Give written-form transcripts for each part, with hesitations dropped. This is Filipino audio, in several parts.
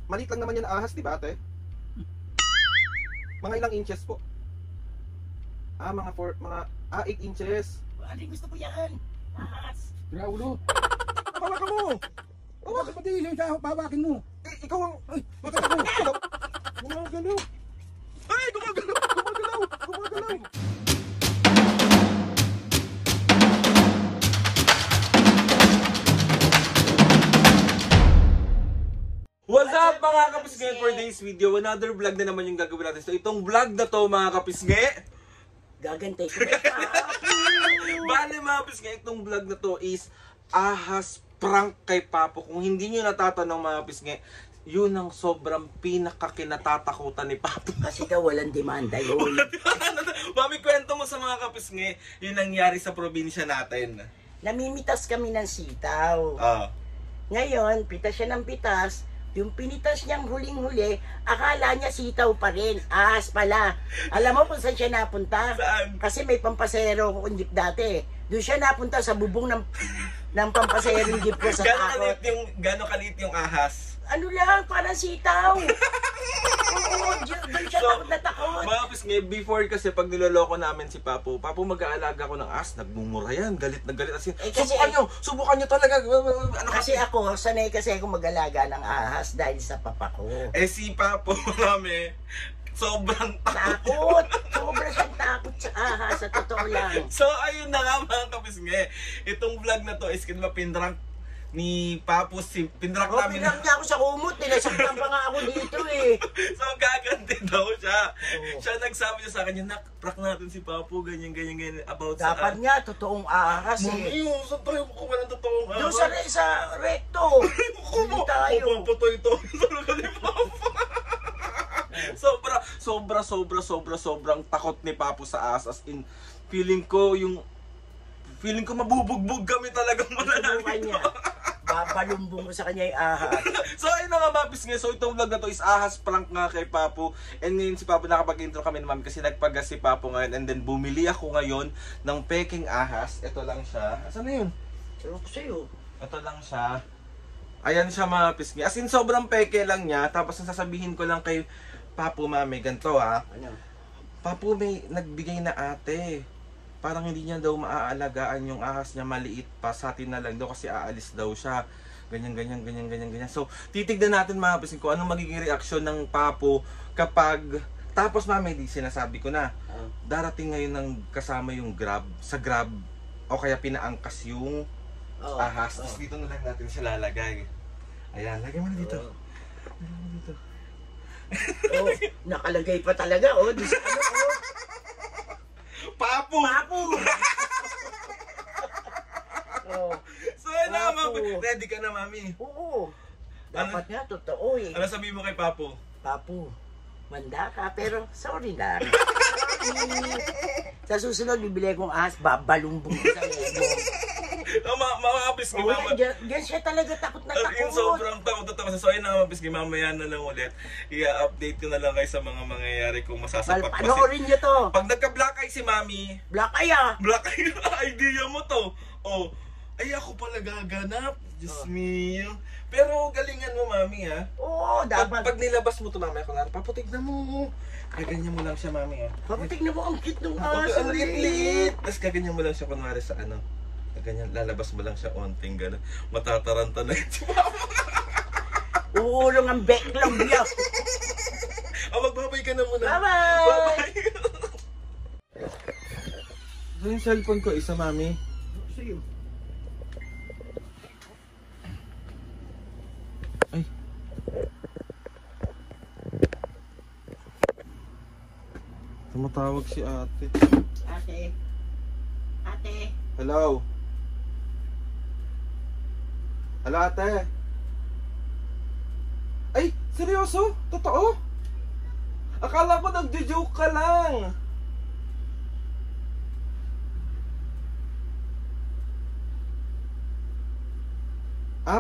Maliit lang naman yan ahas, di ba ate? Mga ilang inches po? Mga 8 inches. Ano gusto mo yan? Ahas. Raulo. Hawakan mo! Bakit pati yung sa babakin mo? Ikaw ang... Ay, bakit ako? Gumagalaw! Ay, gumagalaw! Gumagalaw! Gumagalaw! What's up mga kapisnge? For today's video, another vlog na naman yung gagawin natin. So itong vlog na to mga kapisnge, Gagantay ko. bale mga kapisnge, itong vlog na to is ahas prank kay Papo. Kung hindi nyo natatanong mga kapisnge, yun ang sobrang pinakakinatatakutan ni Papo. Kasi daw walang demanda yun. Mami, kwento mo sa mga kapisnge, yun nangyari sa probinsya natin. Namimitas kami ng sitaw. Ngayon, pitas siya ng pitas. Yung pinitas niyang huling-huli, akala niya sitaw pa rin. Ahas pala. Alam mo kung saan siya napunta? Saan? Kasi may pampasero kong jeep dati. Doon siya napunta sa bubong ng pampasero jeep ko sa takot. Gano'ng kaliit yung ahas? Ano lang, parang sitaw. Oo, doon siya takot na takot. Mga kapisnge, before kasi pag niloloko namin si Papo, Papo mag-aalaga ko ng ahas, nagmumura yan, galit na galit. As in, subukan nyo talaga. Ano Kasi ako, sanay kasi ako mag-alaga ng ahas dahil sa papa ko. Eh si Papo namin, sobrang takot. Sobrang siyang takot sa ahas, sa totoo lang. So ayun na nga mga kapisnge, itong vlog na to is pinrank ni Papo pinrank namin. Pinrank niya ako sa kumot, tinasaktan pa nga ako dito eh. So gaganti daw siya. Siya nagsabi niya sa akin, prank natin si Papo, ganyan about sa... Dapat nga, totoong ahas eh. Mami, saan tayo kukuha ng totoong ahas? Doon sa recto. Hindi tayo. Puputoy ito. Talaga ni Papa. Sobrang takot ni Papo sa ahas. As in, feeling ko mabubugbog kami talagang mananalito. Babalumbong ko sa kanya yung ahas. So ayun na nga mga pisnge, so itong vlog na to is ahas prank nga kay Papo. And ngayon si Papo, nakapag-intro kami ni Mami kasi nagpagas si Papo ngayon. And then bumili ako ngayon ng peking ahas. Ito lang siya. Asan na yun? Pero ko sa'yo. Ito lang siya. Ayan siya mga pisnge. As in sobrang peke lang niya. Tapos ang sasabihin ko lang kay Papo, Mami, ganito ha. Ano? Papo may nagbigay na ate. Parang hindi niya daw maaalagaan yung ahas niya, maliit pa, sa atin na lang daw kasi aalis daw siya. Ganyan. So, titignan natin mga pisnge kung anong magiging reaksyon ng Papo kapag... Tapos Mami, di sinasabi ko na, darating ngayon ng kasama yung Grab, sa Grab, o kaya pinaangkas yung ahas. Tapos dito na lang natin siya lalagay. Ayan, lagay mo na dito. Lagay mo dito. Nakalagay pa talaga, di sa ano, Papo! So yun na, Mami. Ready ka na, Mami? Oo. Dapat nga, totoo eh. Ano sabihin mo kay Papo? Papo, manda ka, pero sorry na. Sa susunod, bibili kong ahas, babalumbong ko sa lebo. Mga pisnge, Mama. Diyan siya talaga takot na takot. Yung sobrang takot na takot. So ayun na mga pisnge, mamaya na lang ulit. I-update ko na lang kayo sa mga mangyayari kung masasapat pa. Panoorin niyo to. Pag nagka-black eye si Mami, Black eye ah. black eye idea mo to. Ay ako pala gaganap. Diyos me. Pero galingan mo, Mami, ha? Oo, dapat. Pag nilabas mo to, Mami, ako na, paputig na mo. Kaganyan mo lang siya, Mami, ha? Papatig na mo ang cute ng ahas. Ang liit-liit. Tapos kaganyan mo lang siya, kunwari sa ano. Ganyan, lalabas mo lang siya onting gano'n. Matataranta na yun si Mama. Uulong ang backlog niya. Magbabay ka na muna. Bye-bye! Bye-bye! So yung cellphone ko, isa, Mami. Sa'yo. Ay. Tumatawag si ate. Ate. Hello? Hello, ate? Ay, seryoso? Totoo? Akala ko nagjo-joke ka lang.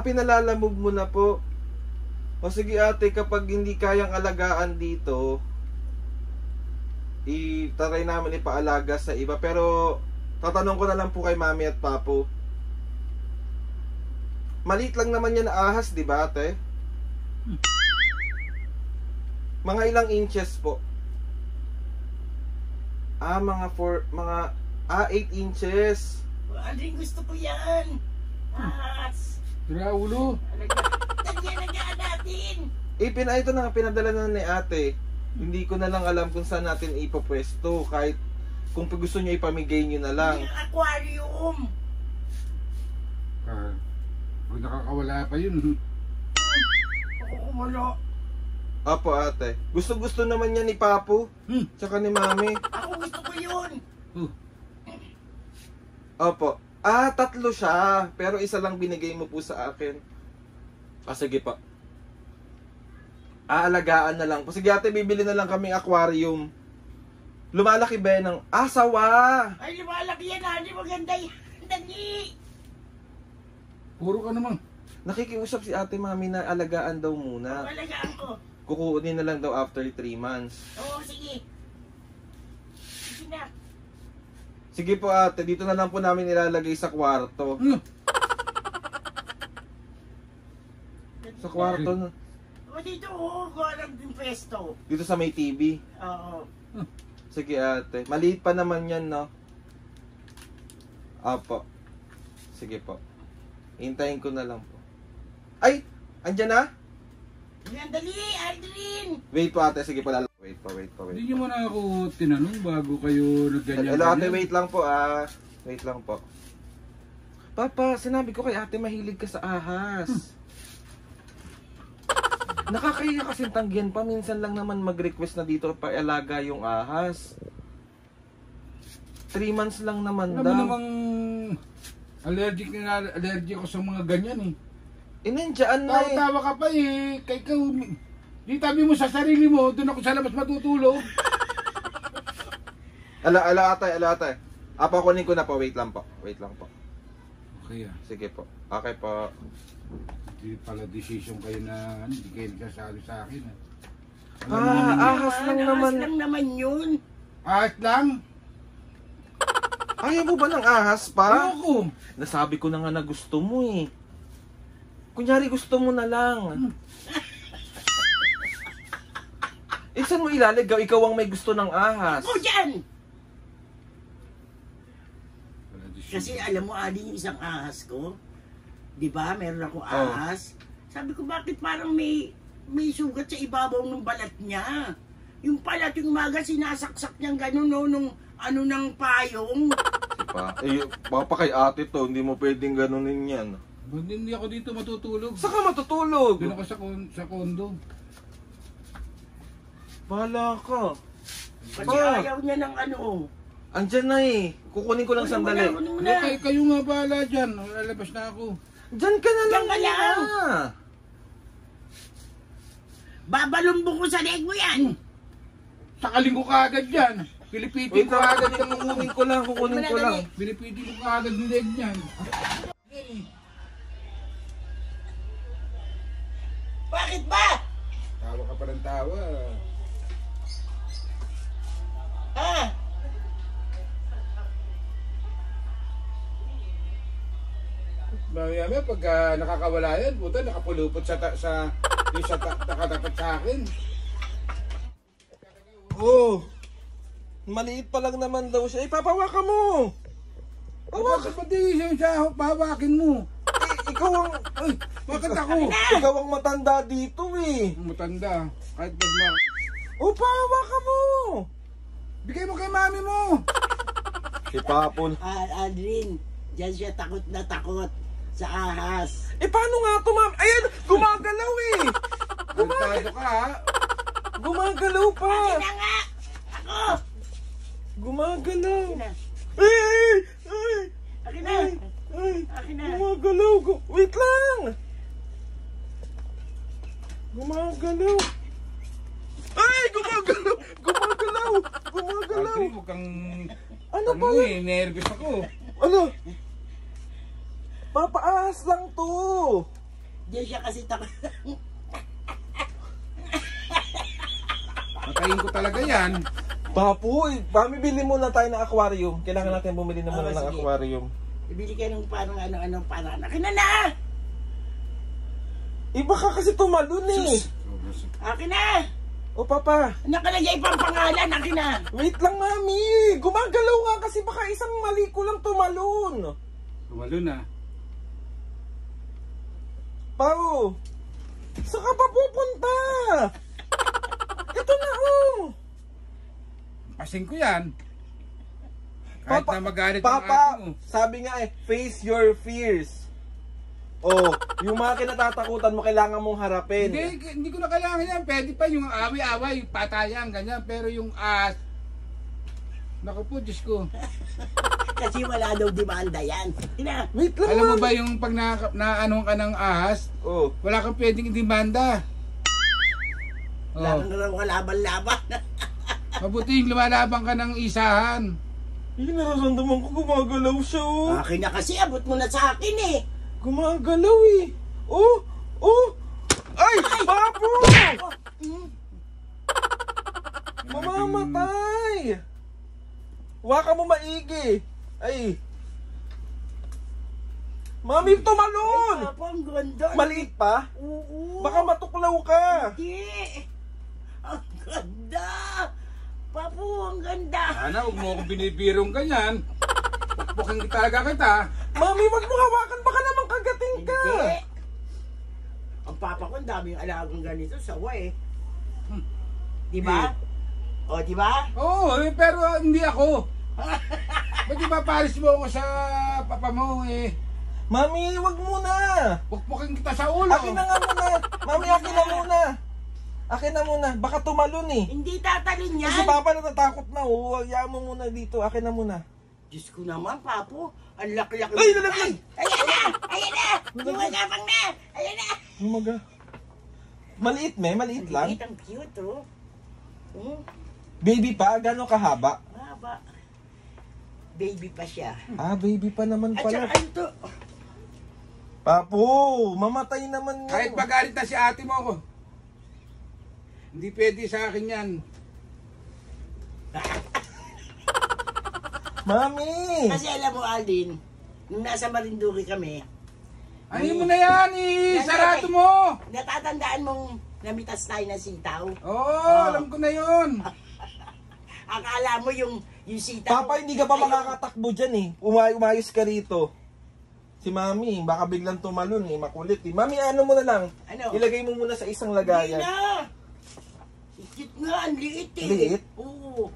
Pinalalamog mo na po. O sige ate, kapag hindi kayang alagaan dito, itaray namin ipaalaga sa iba. Pero tatanong ko na lang po kay Mami at Papo. Maliit lang naman yan na ahas, di ba ate? Mga ilang inches po? Mga 8 inches. Andrin, gusto ko yan. Ahas. Tira ulo. Talagaan natin. Ito na, pinadala na ni ate. Hindi ko na lang alam kung saan natin ipopwesto. Kahit kung gusto nyo ipamigay nyo na lang. Yung aquarium. Pag nakakawala pa yun. Ako wala. Opo ate. Gusto naman niya ni Papu. Tsaka ni Mami. Ako gusto ko yun. Opo. 3 siya. Pero isa lang binigay mo po sa akin. Sige pa. Aalagaan na lang po. Sige ate, bibili na lang kaming aquarium. Lumalaki ba ng sawa? Ay, lumalaki yan. Hindi maganda yan. Dali. Puro ka naman. Nakikiusap si ate Mami na alagaan daw muna. Alagaan ko. Kukunin na lang daw after 3 months. Oo, sige. Sige na. Sige po ate, dito na lang po namin ilalagay sa kwarto. Sa kwarto na. O dito, galang din pesto. Dito sa may TV. Oo. Sige ate. Maliit pa naman yan, no? Apo. Sige po. Hintayin ko na lang po. Ay! Andyan na? Yan, dali, Aldrin. Wait po ate. Sige po. Wait po. Hindi nyo muna ako tinanong bago kayo nagganyan. Hello ate, wait lang po Wait lang po. Papa, sinabi ko kay ate mahilig ka sa ahas. Nakakahiya kasing tanggihan pa. Minsan lang naman mag-request na dito paalaga yung ahas. 3 months lang naman Alam mo daw. namang allergic ko sa mga ganyan eh. Nandiyan na eh. Tawa ka pa eh. Kay ikaw, di tabi mo sa sarili mo, doon ako sa labas matutulog. Ala ate. Kunin ko na po. Wait lang po. Okay ah. Sige po. Okay po. Hindi pala decision kayo na hindi kayo nagsasabi sa akin. Ahas lang naman. Ahas lang naman yun. Ahas lang? Ayaw mo ba ng ahas pa? Ayoko. Nasabi ko na nga na gusto mo eh. Kunyari gusto mo na lang. Saan mo ilaligaw? Ikaw ang may gusto ng ahas. Ako dyan! Kasi alam mo, Ali, yung isang ahas ko, di ba, meron akong ahas. Sabi ko, bakit parang may sugat sa ibabaw ng balat niya? Yung balat, yung umaga, sinasaksak niyang gano'n, no, nung ano ng payong. Papa kay ate to, hindi mo pwedeng ganunin yan. Hindi ako dito matutulog. Saan ka matutulog? Doon ako sa kondo. Bahala ka. Kasi ayaw niya ng ano. Andyan na eh. Kukunin ko lang sandali. Kunin mo na. Kayo nga bahala dyan. Lalabas na ako. Diyan ka na lang. Diyan ka lang. Babalumbong ko sa leg mo yan. Sakaling ko kaagad dyan. Pilipitin ko agad yung Kukunin ko lang. Pilipitin ko kaagad yung leg niyan. Bakit ba? Tawa ka pa ng tawa. Ha? Mamaya pagka nakakawala yan, puta, nakapulupot nakatapat sa akin. Maliit pa lang naman daw siya. Ipapawaka mo. Bakit ba di siya pahawakin mo? Ikaw ang... Ay, bakit ako? Ikaw ang matanda dito eh. Matanda. Kahit pag Pawaka mo. bigay mo kay mami mo. Si Papon. Aldrin, dyan siya takot na takot sa ahas. Paano nga ito, ma'am? Ayan, gumagalaw eh. Kontado ka ha? Gumagalaw pa. Akin na nga! Ako! Gumagalaw. Akin na. Ay! Akin na. Akin na. Gumagalaw. Wait lang. Gumagalaw. Ay! Gumagalaw. Aldrin, huwag kang... Ano ba yun? Nervous ako. Ano? Papaahas lang to. Diyan siya kasi takot. Patayin ko talaga yan. Papoy, pamibili muna tayo ng aquarium. Kailangan natin bumili na muna ng Sige. aquarium. Ibili kayo ng parang parang. Akin na na! Iba ka kasi tumalun eh. Akin na! O papa, Nakalagay pang pangalan, akin na. wait lang mami. Gumagalaw nga kasi baka isang mali ko lang tumalon. Tumalo na. Pao, saan ka pa pupunta? Ito na oh. Pasing ko yan. Kahit Papa, na magalit ang ate Papa, mo. sabi nga face your fears. Oh, yung mga kinatatakutan mo kailangan mong harapin. Hindi ko na kailangan yan. Pwede pa yung away-away, patayan, ganyan. Pero yung naku po, Diyos ko. Kasi wala daw demanda yan. Ina, Wait lang Alam mo mami. ba yung pag na-ano ka ng ahas, Oh, wala kang pwedeng demanda. wala Oh. kang raw kalaban-laban. Mabuti yung lumalaban ka ng isahan. yung nararamdaman ko gumagalaw siya oh. Akin na kasi, abot mo na sa akin eh. Gumagalaw eh. Oh, oh. Ay, Papo! Mamamatay. Waka mo maigi. Ay. Mami, tumalon! Ay, Papa, ang ganda. Maliit pa? Oo. Baka matuklaw ka. Hindi. Ang ganda. Papo, ang ganda. Sana huwag mo akong binibirong ganyan. Pukpukin talaga kita. Mami, wag mo hawakan. Baka naman kagating ka. Hindi. Ang papa ko, ang daming alagang ganito, sawa eh. Di ba? O, di ba? Oo, pero hindi ako. Ba't di ba paris mo ako sa papa mo eh? Mami, wag muna. Pukpukin kita sa ulo. Akin na nga muna. Mami, akin na muna. Akin na muna. Baka tumalon eh. Hindi tatalon yan. Kasi Papa natatakot na. Oh, hayaan mo muna dito. Akin na muna. Diyos ko naman, Papo. Ang laki-laki. Ay, nalaglag! Ayan na! Ayan na! Gumagapang na! Ayan na! Umaga. Maliit maliit lang. Ang cute, oh. Baby pa, gano'ng kahaba? Haba. Baby pa siya. Ah, baby pa naman At saka pala. ano to? Papo, mamatay naman Kahit yan. magalit na si ate mo ako. Hindi pwede sa akin yan. Mami! Kasi alam mo, Aldin, nung nasa Marinduque kami, Ayun mo na yan eh! Sarado mo! natatandaan mong namitas tayo ng sitaw. Oo, alam ko na yun. Akala mo yung sitaw. Papa, hindi ka pa makakatakbo dyan eh. Umayos ka rito. Si Mami, baka biglang tumalon eh. Makulit eh. Mami, ano mo na lang? Ano? Ilagay mo muna sa isang Hindi lagayan. na! Ikit nga, ang liit eh. Liit? Oo.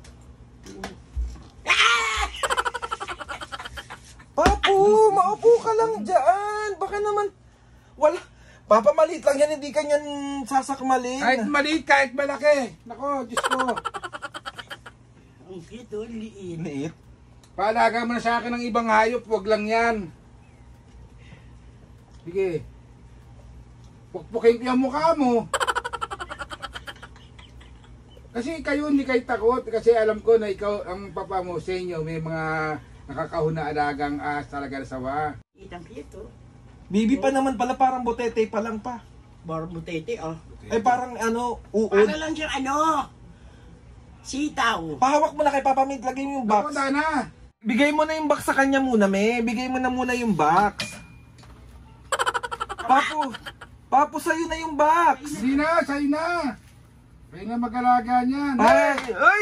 Papo, maupo ka lang dyan. Baka naman, wala. Papa, maliit lang yan. Hindi ka yan sasakmalin. Kahit maliit, kahit malaki. Nako, Diyos ko. Ang cute, oh, liit. Liit. Paalaga mo na sa akin ng ibang hayop, wag lang yan. Sige. Pukpukin ko yung mukha mo. Kasi kayo hindi kayo takot. Kasi alam ko na ikaw, ang papa mo sa inyo, may mga nakakahuna alagang ahas talaga na sawa. Ang cute, oh. Baby pa naman pala, parang botete pa lang pa. Barbutete, oh. Ay, parang ano, uod. Para lang siyang ano, sitaw. Pahawak mo na kay Papa Mint, lagay mo yung box. Ako na. Bigay mo na yung box sa kanya muna, me. Bigay mo na muna yung box. Papo, sa'yo na yung box. Hindi na, sa'yo na. Kaya nga mag-alaga niyan. Ay,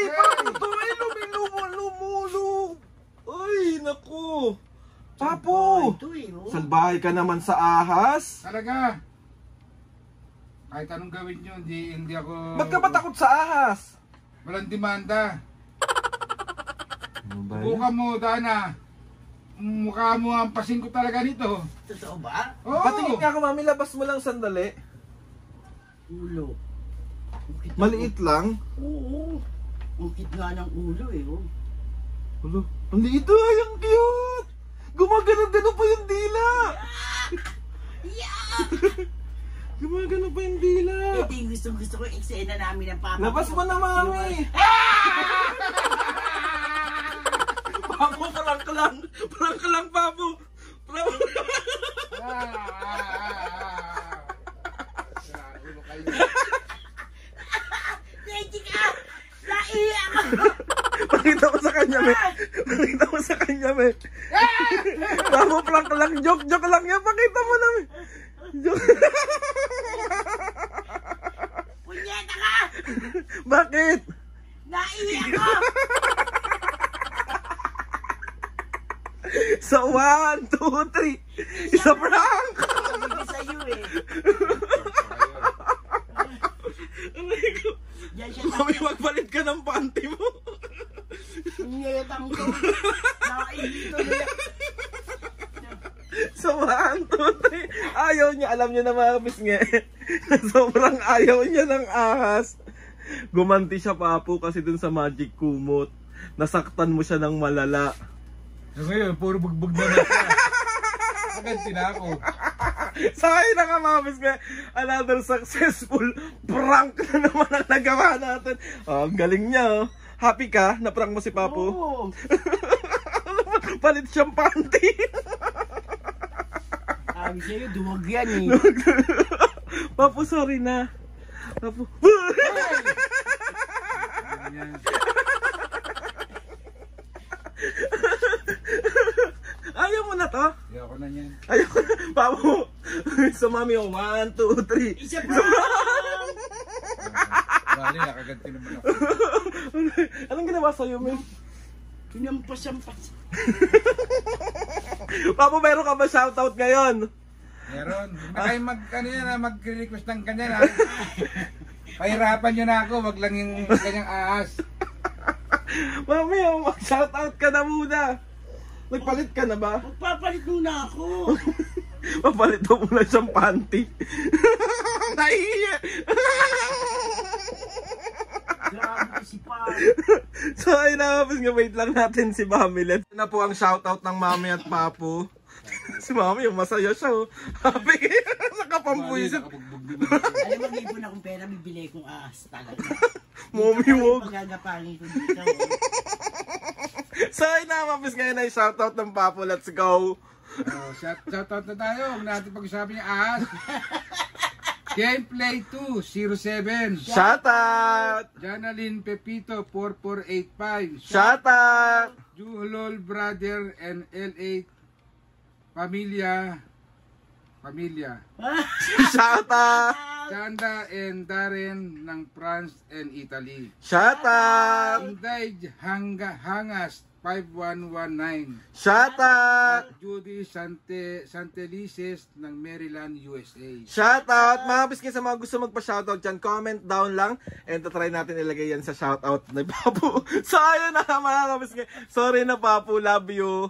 Papo, to, ay, lumulog. Ay, naku. Papo, Ito eh, oh. salbahay ka naman sa ahas. Talaga. Kahit anong gawin nyo, hindi ako... Ba't ka ba takot sa ahas? Walang demanda. Ano ba Buka mo, Dana. Mukha mo ang pasin ko talaga nito. Totoo ba? Oo. Patingin nga ako, mami, labas mo lang sandali. Ulo. Ang cute Maliit lang. Oo. Ang cute nga ng ulo eh, oh. Ulo, ang liit, ay, ang cute. Gumagano-gano pa yung dila. Yeah! Gumagano pa yung dila. Ito yung gusto ko eksena namin ng papa. Labas mo na, mami. Papo, parang ka lang. Parang ka lang, Papo. Ulo kayo. Ready ka! Naiyak ako! Pakita mo sa kanya, me. Pakita mo sa kanya, me. Papo, prank lang. Joke lang yan. Pakita mo na, me. Joke. Punyeta ka! Bakit? Naiiyak ako! Sa 1, 2, 3. Isa prank! Sabi ko sa'yo eh. Diyan siya Mami, magpalit ka ng panty mo. niyayatang ko. Nakainito nila. Sa 1, 2, 3. Ayaw niya. Alam niyo na mga pisngi. Sobrang ayaw niya ng ahas. Gumanti siya, Papu, kasi dun sa magic kumot. Nasaktan mo siya ng malala. So ngayon, puro bugbog na na siya. Maganti na ako. Sakay na nga mga pisngi. Another successful prank na naman ang nagawa natin. Oh, ang galing niya. Oh. Happy ka? Na-prank mo si Papu? Oo. Palit siyang panty. Sabi sa'yo, duwag yan eh. Papu, sorry na. Papu. Yan. Ayaw mo na to? Ayoko na yan. Ayaw ko na. Papu. So mami, 1, 2, 3. Isa pa! Bali, nakaganti naman ako. Anong ginawa sa'yo, May? Pinampas-ampas. Papu, meron ka ba shoutout ngayon? Meron. Mag-request ng ganyan ha. Pahirapan nyo na ako, wag lang yung kanyang ahas. Mami, mag-shoutout ka na muna. Nagpalit ka na ba? Magpapalit muna ako. Mapalit mo muna siyang panty. Nahihiya. Grabe si Pa. So ay nakapos nga, wait lang natin si Mami. Let's na po ang shoutout ng Mami at Papu. Si Mami, yung masaya siya. Oh. Happy. Nakapampuy siya. Nakabugbog din ako. Alam mo, mag-ipon akong pera, bibili kong ahas talaga. Mami, wag. Pagagapangin ko dito. Oh. So ay nakapos ngayon na yung shoutout ng Papu. Let's go. Oh, shoutout na tayo. Huwag natin pag-usapan yung ahas. Gameplay 207. Shoutout. Janalyn Pepito 4485. Shoutout. Juholol Brother and LA Pamilya. Shoutout. Chanda and Darren ng France and Italy. Shoutout. Inday Hangas 5119. Shoutout. Judy Santelices ng Maryland, USA. Shoutout! Mga biskin, sa mga gusto magpa-shoutout dyan, comment down lang and try natin ilagay yan sa shoutout na Papu. So ayun na mga kabiskin. Sorry na Papu, love you.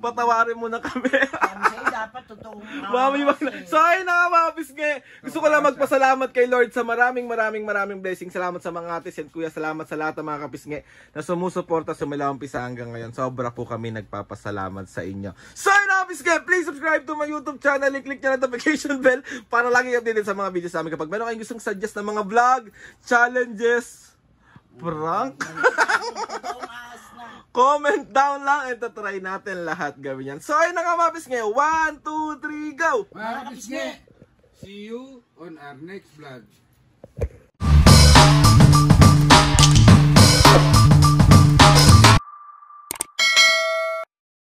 Patawarin mo na kami. Sabi sa'yo, dapat totoong Mami, ahas eh. so ayun na mga biskin. Gusto ko lang magpasalamat kay Lord sa maraming blessing. Salamat sa mga atis and kuya. Salamat sa lahat ng mga kabiskin na sumusuporta sa Umpisa hanggang ngayon. Sobra po kami nagpapasalamat sa inyo. So ayun na mga biskin, please subscribe to my YouTube channel and click nyo na notification bell para lagi updated sa mga videos namin. Kapag meron kayong gustong suggest na mga vlog, challenges, prank, Totoong ahas na. comment down lang and try natin lahat gawin yan. So ayun na nga mga biskin, 1, 2, 3, go! Mga kabisne, see you on our next vlog.